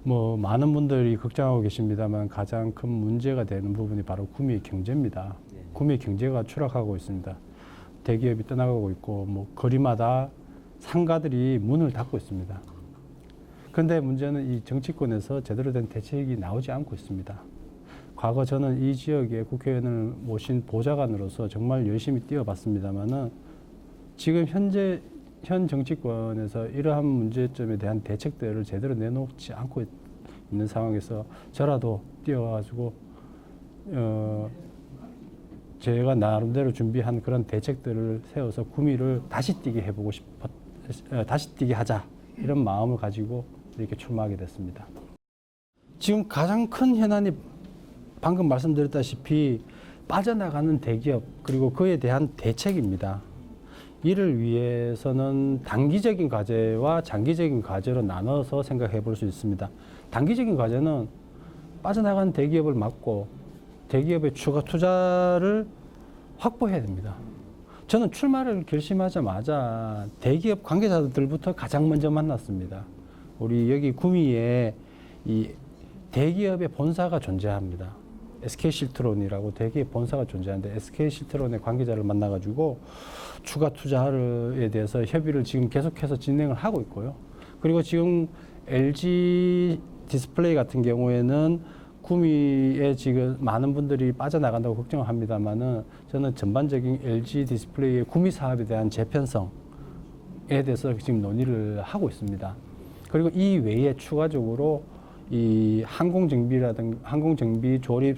뭐 많은 분들이 걱정하고 계십니다만 가장 큰 문제가 되는 부분이 바로 구미의 경제입니다. 구미의 경제가 추락하고 있습니다. 대기업이 떠나가고 있고 뭐 거리마다 상가들이 문을 닫고 있습니다. 그런데 문제는 이 정치권에서 제대로 된 대책이 나오지 않고 있습니다. 과거 저는 이 지역에 국회의원을 모신 보좌관으로서 정말 열심히 뛰어봤습니다만은 지금 현 정치권에서 이러한 문제점에 대한 대책들을 제대로 내놓지 않고 있는 상황에서 저라도 뛰어가지고 제가 나름대로 준비한 그런 대책들을 세워서 구미를 다시 뛰게 해보고 다시 뛰게 하자 이런 마음을 가지고 이렇게 출마하게 됐습니다. 지금 가장 큰 현안이 방금 말씀드렸다시피 빠져나가는 대기업 그리고 그에 대한 대책입니다. 이를 위해서는 단기적인 과제와 장기적인 과제로 나눠서 생각해 볼 수 있습니다. 단기적인 과제는 빠져나가는 대기업을 막고 대기업의 추가 투자를 확보해야 됩니다. 저는 출마를 결심하자마자 대기업 관계자들부터 가장 먼저 만났습니다. 우리 여기 구미에 이 대기업의 본사가 존재합니다. SK실트론이라고 대기업 본사가 존재하는데 SK실트론의 관계자를 만나가지고 추가 투자에 대해서 협의를 지금 계속해서 진행을 하고 있고요. 그리고 지금 LG 디스플레이 같은 경우에는 구미에 지금 많은 분들이 빠져나간다고 걱정을 합니다만은 저는 전반적인 LG 디스플레이의 구미 사업에 대한 재편성에 대해서 지금 논의를 하고 있습니다. 그리고 이 외에 추가적으로 이 항공정비 조립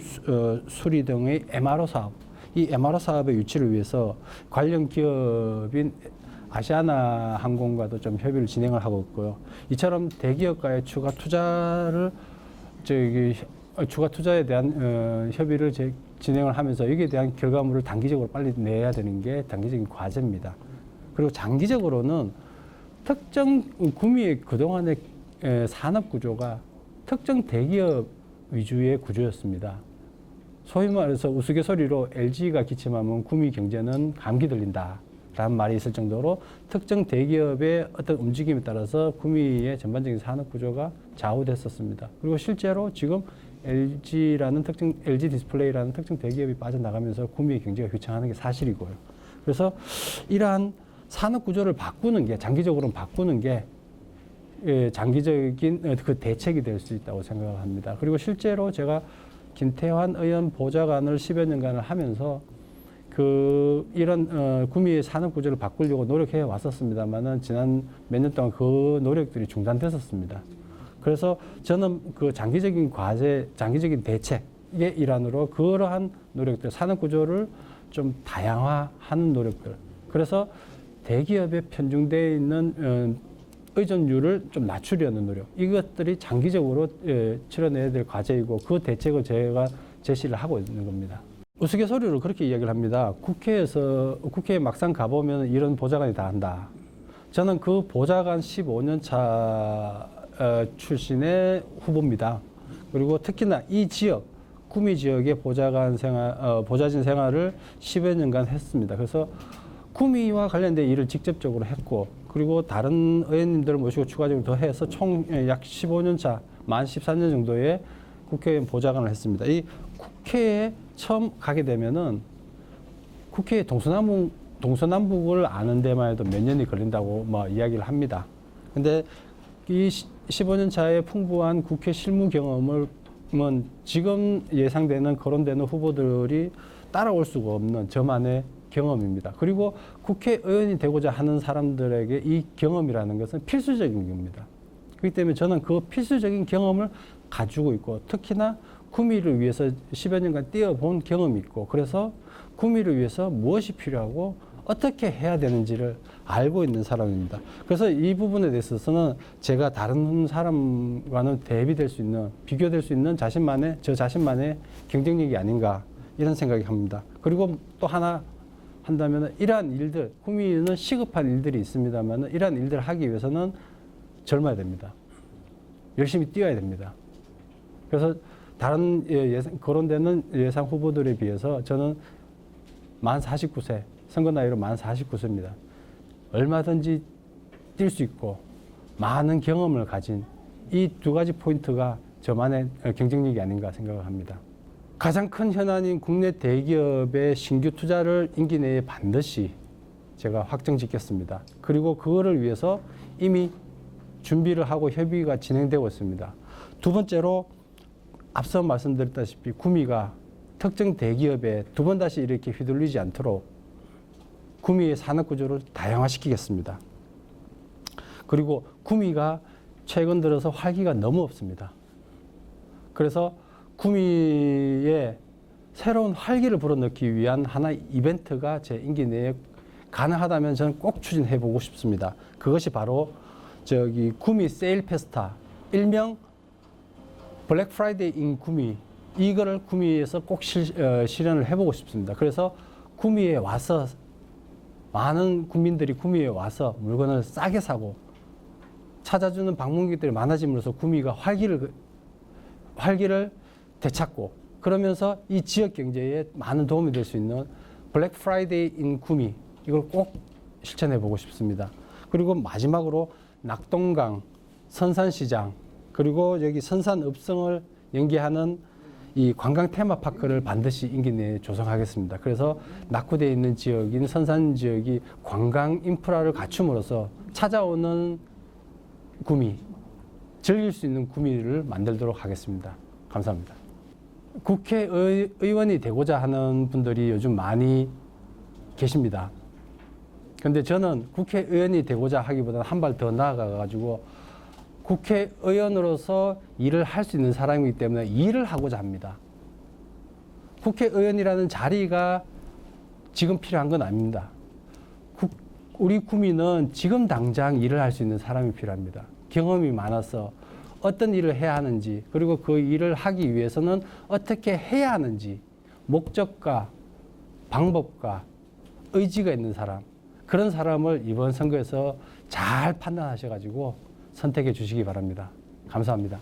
수리 등의 MRO 사업, 이 MRO 사업의 유치를 위해서 관련 기업인 아시아나 항공과도 좀 협의를 진행을 하고 있고요. 이처럼 대기업과의 추가 투자에 대한 협의를 진행을 하면서 여기에 대한 결과물을 단기적으로 빨리 내야 되는 게 단기적인 과제입니다. 그리고 장기적으로는 특정 구미의 그동안의 산업 구조가 특정 대기업 위주의 구조였습니다. 소위 말해서 우스갯소리로 LG가 기침하면 구미 경제는 감기 들린다 라는 말이 있을 정도로 특정 대기업의 어떤 움직임에 따라서 구미의 전반적인 산업 구조가 좌우됐었습니다. 그리고 실제로 지금 LG 디스플레이라는 특정 대기업이 빠져나가면서 구미의 경제가 휘청하는 게 사실이고요. 그래서 이러한 산업 구조를 바꾸는 게 장기적으로 바꾸는 게 장기적인 그 대책이 될 수 있다고 생각합니다. 그리고 실제로 제가 김태환 의원 보좌관을 10여 년간을 하면서 이런 구미의 산업 구조를 바꾸려고 노력해 왔었습니다만은 지난 몇 년 동안 그 노력들이 중단됐었습니다. 그래서 저는 그 장기적인 과제, 장기적인 대책의 일환으로 그러한 노력들, 산업 구조를 좀 다양화하는 노력들. 그래서 대기업에 편중되어 있는 의존율을 좀 낮추려는 노력. 이것들이 장기적으로 치러내야 될 과제이고 그 대책을 제가 제시를 하고 있는 겁니다. 우스갯소리로 그렇게 이야기를 합니다. 국회에 막상 가보면 이런 보좌관이 다 한다. 저는 그 보좌관 15년 차 출신의 후보입니다. 그리고 특히나 이 지역, 구미 지역의 보좌진 생활을 10여 년간 했습니다. 그래서 구미와 관련된 일을 직접적으로 했고, 그리고 다른 의원님들을 모시고 추가적으로 더 해서 총 약 15년 차, 만 14년 정도의 국회의원 보좌관을 했습니다. 이 국회에 처음 가게 되면은 국회의 동서남북을 아는 데만 해도 몇 년이 걸린다고 이야기를 합니다. 근데 이 15년 차의 풍부한 국회 실무 경험을 지금 예상되는 거론되는 후보들이 따라올 수가 없는 저만의 경험입니다. 그리고 국회의원이 되고자 하는 사람들에게 이 경험이라는 것은 필수적인 겁니다. 그렇기 때문에 저는 그 필수적인 경험을 가지고 있고 특히나 구미를 위해서 10여 년간 뛰어본 경험이 있고 그래서 구미를 위해서 무엇이 필요하고 어떻게 해야 되는지를 알고 있는 사람입니다. 그래서 이 부분에 대해서는 제가 다른 사람과는 대비될 수 있는, 비교될 수 있는 저 자신만의 경쟁력이 아닌가 이런 생각이 합니다. 그리고 또 하나 한다면 이러한 일들, 구미는 시급한 일들이 있습니다만 이러한 일들을 하기 위해서는 젊어야 됩니다. 열심히 뛰어야 됩니다. 그래서 다른 거론되는 예상 후보들에 비해서 저는 만 49세, 선거 나이로 만 49세입니다. 얼마든지 뛸 수 있고 많은 경험을 가진 이 두 가지 포인트가 저만의 경쟁력이 아닌가 생각을 합니다. 가장 큰 현안인 국내 대기업의 신규 투자를 임기 내에 반드시 제가 확정 짓겠습니다. 그리고 그거를 위해서 이미 준비를 하고 협의가 진행되고 있습니다. 두 번째로 앞서 말씀드렸다시피 구미가 특정 대기업에 두 번 다시 이렇게 휘둘리지 않도록 구미의 산업 구조를 다양화시키겠습니다. 그리고 구미가 최근 들어서 활기가 너무 없습니다. 그래서 구미에 새로운 활기를 불어넣기 위한 하나의 이벤트가 제 임기 내에 가능하다면 저는 꼭 추진해보고 싶습니다. 그것이 바로 구미 세일 페스타, 일명 블랙 프라이데이 인 구미, 이거를 구미에서 꼭 실현을 해보고 싶습니다. 그래서 구미에 와서 많은 국민들이 구미에 와서 물건을 싸게 사고 찾아주는 방문객들이 많아짐으로써 구미가 활기를 되찾고 그러면서 이 지역 경제에 많은 도움이 될 수 있는 블랙 프라이데이 인 구미, 이걸 꼭 실천해 보고 싶습니다. 그리고 마지막으로 낙동강, 선산시장, 그리고 여기 선산읍성을 연계하는 이 관광 테마파크를 반드시 임기 내에 조성하겠습니다. 그래서 낙후되어 있는 지역인 선산 지역이 관광 인프라를 갖춤으로써 찾아오는 구미, 즐길 수 있는 구미를 만들도록 하겠습니다. 감사합니다. 국회의원이 되고자 하는 분들이 요즘 많이 계십니다. 근데 저는 국회의원이 되고자 하기보다는 한 발 더 나아가가지고 국회의원으로서 일을 할 수 있는 사람이기 때문에 일을 하고자 합니다. 국회의원이라는 자리가 지금 필요한 건 아닙니다. 우리 구민은 지금 당장 일을 할 수 있는 사람이 필요합니다. 경험이 많아서 어떤 일을 해야 하는지, 그리고 그 일을 하기 위해서는 어떻게 해야 하는지, 목적과 방법과 의지가 있는 사람, 그런 사람을 이번 선거에서 잘 판단하셔가지고 선택해 주시기 바랍니다. 감사합니다.